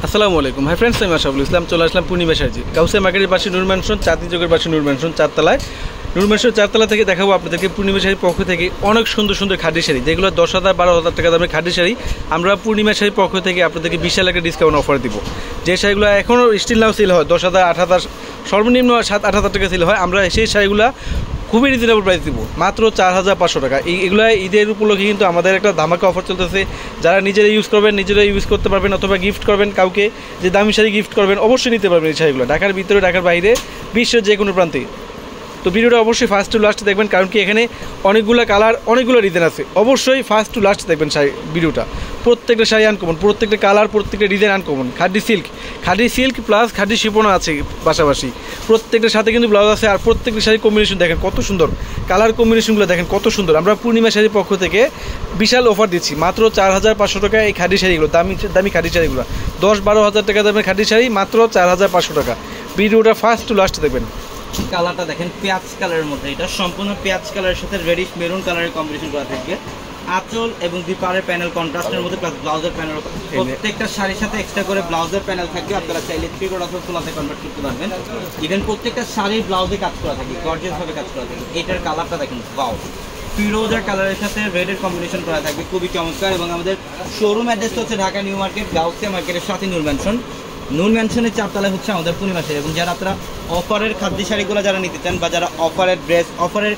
আসসালামু আলাইকুম। Hi friends, আমি আশরাফুল ইসলাম। চলে আসলাম পূর্ণিমা শাড়ি গাউসিয়া মার্কেটের পাশে নূর ম্যানশন, চাঁদনী চকের পাশে নূর ম্যানশন চারতলায়। নূর ম্যানশন চারতলা থেকে দেখাবো আপনাদেরকে পূর্ণিমা শাড়ির পক্ষ থেকে অনেক সুন্দর সুন্দর খাদি শাড়ি, যেগুলো 10,000 12,000 টাকা দামের খাদি শাড়ি। আমরা পূর্ণিমা শাড়ির পক্ষ থেকে আপনাদেরকে বিশাল একটা ডিসকাউন্ট অফার দিব। যে শাড়িগুলো এখনও স্টিল নাও সেল হয় 10,000 8,000, সর্বনিম্ন 7-8,000 টাকা সেল হয়, আমরা সেই শাড়িগুলো খুবই রিজনেবল প্রাইস দিব, মাত্র 4,500 টাকা। এগুলো ঈদের উপলক্ষে কিন্তু আমাদের একটা ধামাকা অফার চলতেছে। যারা নিজেরা ইউজ করবেন, নিজেরা ইউজ করতে পারবেন, অথবা গিফট করবেন কাউকে, যে দামি শাড়ি গিফট করবেন, অবশ্যই নিতে পারবেন এই শাড়িগুলো, ঢাকার ভিতরে ঢাকার বাইরে, বিশ্বের যে কোনো প্রান্তে। তো ভিডিওটা অবশ্যই ফার্স্ট টু লাস্ট দেখবেন, কারণ কি এখানে অনেকগুলো কালার, অনেকগুলো ডিজাইন আছে। অবশ্যই ফার্স্ট টু লাস্ট দেখবেন শাড়ি ভিডিওটা। প্রত্যেকটা শাড়ি আনকমন, প্রত্যেকটা কালার, প্রত্যেকটা design uncommon. Khadi silk plus khadi শিপনও আছে পাশাপাশি। প্রত্যেকটার সাথে কিন্তু ব্লাউজ আছে। আর প্রত্যেকটা শাড়ির কম্বিনেশন দেখেন কত সুন্দর, কালার কম্বিনেশনগুলো দেখেন কত সুন্দর। আমরা পূর্ণিমা শাড়ির পক্ষ থেকে বিশাল অফার দিচ্ছি, মাত্র 4,500 টাকা এই খাদি শাড়িগুলো, দামি খাদি শাড়িগুলো। 10-12,000 টাকা দামের খাদি শাড়ি মাত্র 4,500 টাকা। ভিডিওটা ফার্স্ট টু লাস্ট দেখবেন। কালারটা দেখেন পেঁয়াজ কালারের মধ্যে, এটা সম্পূর্ণ পেঁয়াজ কালারের সাথে রেডিশ মেরুন কালারের কম্বিনেশন করা থাকবে। আঁচল এবং দুপারের প্যানেল কন্ট্রাস্টের মধ্যে, প্লাস ব্লাউজের প্যানেল। প্রত্যেকটা শাড়ির সাথে এক্সট্রা করে ব্লাউজের প্যানেল থাকবে। আপনারা চাইলে 3/4 অথবা ফুলাতে কনভার্ট করতে পারবেন। ইভেন প্রত্যেকটা শাড়ির ব্লাউজে কাজ করা থাকে, গর্জিয়াস ভাবে কাজ করা থাকে। এটার কালারটা দেখেন, ওয়াও, ফিরোজা কালারের সাথে রেডের কম্বিনেশন করা থাকবে, খুবই চমৎকার। এবং আমাদের শোরুম অ্যাড্রেসটা হচ্ছে ঢাকা নিউ মার্কেট, গাউসিয়া মার্কেটের সাথে নূর ম্যানশন। নূর ম্যানশনের চারতলায় হচ্ছে আমাদের পূর্ণিমা শাড়ি। এবং যারা আপনারা অফারের খাদ্য শাড়িগুলো যারা নিতে চান, বা যারা অফারের ড্রেস, অফারের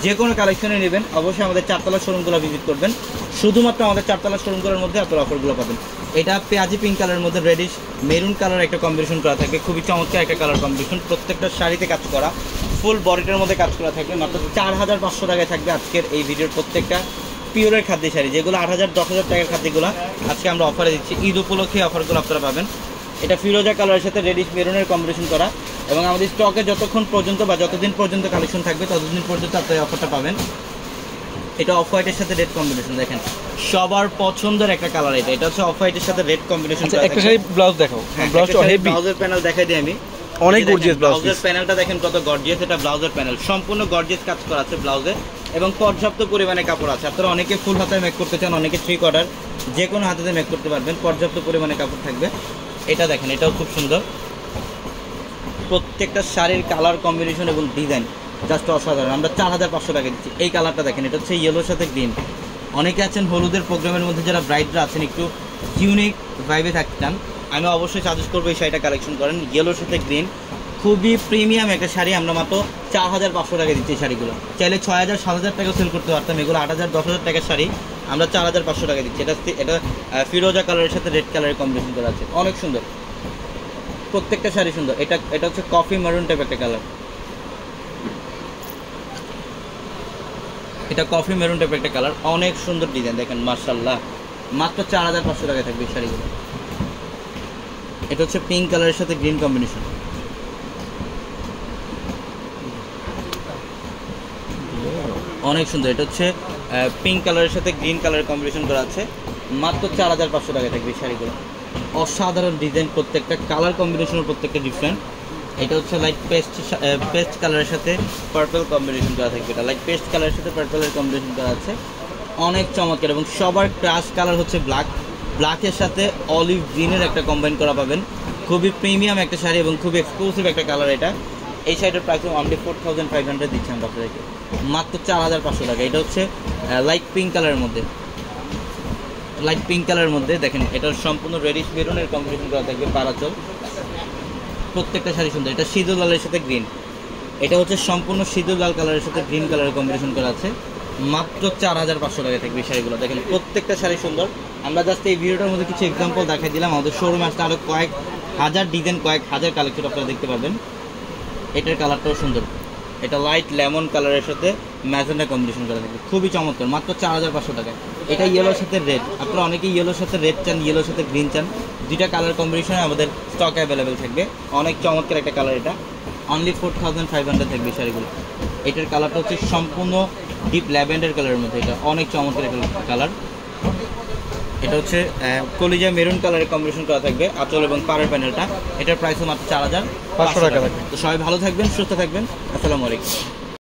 যে কোনো কালেকশনে নেবেন, অবশ্যই আমাদের চারতলা শোরুমগুলো ভিজিট করবেন। শুধুমাত্র আমাদের চারতলা শোরুমগুলোর মধ্যে আপনারা অফারগুলো পাবেন। এটা পেঁয়াজি পিঙ্ক কালারের মধ্যে রেডিশ মেরুন কালার একটা কম্বিনেশন করা থাকবে, খুবই চমৎকার একটা কালার কম্বিনেশন। প্রত্যেকটা শাড়িতে কাজ করা, ফুল বডিটার মধ্যে কাজ করা থাকবে। মাত্র 4,500 টাকায় থাকবে আজকের এই ভিডিওর প্রত্যেকটা পিওরের খাদ্য শাড়ি, যেগুলো 8,000-10,000 টাকার খাদ্যগুলো আজকে আমরা অফারে দিচ্ছি। ঈদ উপলক্ষে অফারগুলো আপনারা পাবেন। এটা ফিরোজা কালারের সাথে রেডিশ মেরুনের কম্বিনেশন করা। এবং আমাদের স্টকে যতক্ষণ পর্যন্ত বা যতদিন পর্যন্ত কালেকশন থাকবে ততদিন পর্যন্ত আপনারা অফারটা পাবেন। এটা অফ হোয়াইটের সাথে রেড কম্বিনেশন, দেখেন সবার পছন্দের একটা কালার। এটা হচ্ছে অফ হোয়াইটের সাথে রেড কম্বিনেশন। একটা শাড়ি ব্লাউজ দেখাও, ব্লাউজটা হেভি, ব্লাউজের প্যানেল দেখাই দিই আমি। অনেক গর্জিয়াস ব্লাউজের প্যানেলটা দেখেন কত গর্জিয়াস। এটা ব্লাউজের প্যানেল, সম্পূর্ণ গর্জিয়াস কাজ করা আছে ব্লাউজে, এবং পর্যাপ্ত পরিমাণে কাপড় আছে। আপনারা অনেকে ফুল হাতায় মেক করতে চান, অনেকে 3/4, যে কোনো হাতাতে মেক করতে পারবেন, পর্যাপ্ত পরিমাণে কাপড় থাকবে। এটা দেখেন, এটাও খুব সুন্দর। প্রত্যেকটা শাড়ির কালার কম্বিনেশন এবং ডিজাইন জাস্ট অসাধারণ। আমরা 4,500 টাকা দিচ্ছি। এই কালারটা দেখেন, এটা হচ্ছে ইয়েলোর সাথে গ্রিন। অনেকে আছেন হলুদের প্রোগ্রামের মধ্যে, যারা ব্রাইডরা আছেন, একটু ইউনিক ভাইবে থাকতে চান, আমি অবশ্যই সাজেস্ট করবো এই শাড়িটা কালেকশন করেন। ইয়েলোর সাথে গ্রিন, খুবই প্রিমিয়াম একটা শাড়ি। আমরা মাত্র 4,500 টাকা দিচ্ছি এই শাড়িগুলো। চাইলে 6,000-7,000 টাকা সেল করতে পারতাম, এগুলো 8,000-10,000 টাকার শাড়ি আমরা 4,500 টাকা দিচ্ছি। এটা ফিরোজা কালারের সাথে রেড কালারের কম্বিনেশন করা আছে, অনেক সুন্দর। প্রত্যেকটা শাড়ি সুন্দর। এটা হচ্ছে কফি মারুন টাইপ একটা কালার। এটা কফি মেরুন টাইপ একটা কালার, অনেক সুন্দর ডিজাইন দেখেন, মাশাআল্লাহ। মাত্র 4,500 টাকা থাকবে এই শাড়িগুলো। এটা হচ্ছে পিঙ্ক কালারের সাথে গ্রিন কম্বিনেশন, অনেক সুন্দর। এটা হচ্ছে পিঙ্ক কালারের সাথে গ্রিন কালারের কম্বিনেশন করা আছে, মাত্র 4,500 টাকা থাকবে এই শাড়িগুলো। অসাধারণ ডিজাইন, প্রত্যেকটা কালার কম্বিনেশনের প্রত্যেকটা ডিফারেন্ট। এটা হচ্ছে লাইট পেস্ট কালারের সাথে পার্পল কম্বিনেশন করা থাকবে। এটা লাইট পেস্ট কালারের সাথে পার্পলের কম্বিনেশন করা আছে, অনেক চমৎকার। এবং সবার ক্রাশ কালার হচ্ছে ব্ল্যাকের সাথে অলিভ গ্রিনের একটা কম্বাইন করা পাবেন। খুবই প্রিমিয়াম একটা শাড়ি এবং খুবই এক্সক্লুসিভ একটা কালার এটা। এই শাড়িটার প্রাইস অনলি 4,500 দিচ্ছি আমরা আপনাদেরকে, মাত্র 4,500 টাকা। এটা হচ্ছে লাইট পিঙ্ক কালারের মধ্যে, দেখেন এটার সম্পূর্ণ রেডিশ মেরুনের কম্বিনেশন করা থাকবে পারাচল। প্রত্যেকটা শাড়ি সুন্দর। এটা সিঁদুর লালের সাথে গ্রিন, এটা হচ্ছে সম্পূর্ণ সিঁদুর লাল কালারের সাথে গ্রিন কালারের কম্বিনেশন করা আছে, মাত্র 4,500 টাকা থাকবে এই শাড়িগুলো। দেখেন প্রত্যেকটা শাড়ি সুন্দর। আমরা জাস্ট এই ভিডিওটার মধ্যে কিছু এক্সাম্পল দেখাই দিলাম। আমাদের শোরুমে আসলে আরও কয়েক হাজার ডিজাইন, কয়েক হাজার কালেকশন আপনারা দেখতে পারবেন। এটার কালারটাও সুন্দর। এটা লাইট লেমন কালারের সাথে ম্যাজেন্ডা কম্বিনেশন করা থাকবে, খুবই চমৎকার, মাত্র 4,500 টাকায়। এটা ইয়েলোর সাথে রেড, আপনারা অনেকেই ইয়েলোর সাথে রেড চান, ইয়েলোর সাথে গ্রিন চান, দুইটা কালার কম্বিনেশনে আমাদের স্টক অ্যাভেলেবেল থাকবে। অনেক চমৎকার একটা কালার, এটা অনলি 4,500 থাকবে শাড়িগুলো। এটার কালারটা হচ্ছে সম্পূর্ণ ডিপ ল্যাভেন্ডার কালারের মধ্যে, এটা অনেক চমৎকার একটা কালার। এটা হচ্ছে কলিজা মেরুন কালারের কম্বিনেশন করা থাকবে আঁচল এবং পাড়ের প্যানেলটা। এটার প্রাইসও মাত্র 4,500 টাকা থাকবে। তো সবাই ভালো থাকবেন, সুস্থ থাকবেন। আসসালামু আলাইকুম।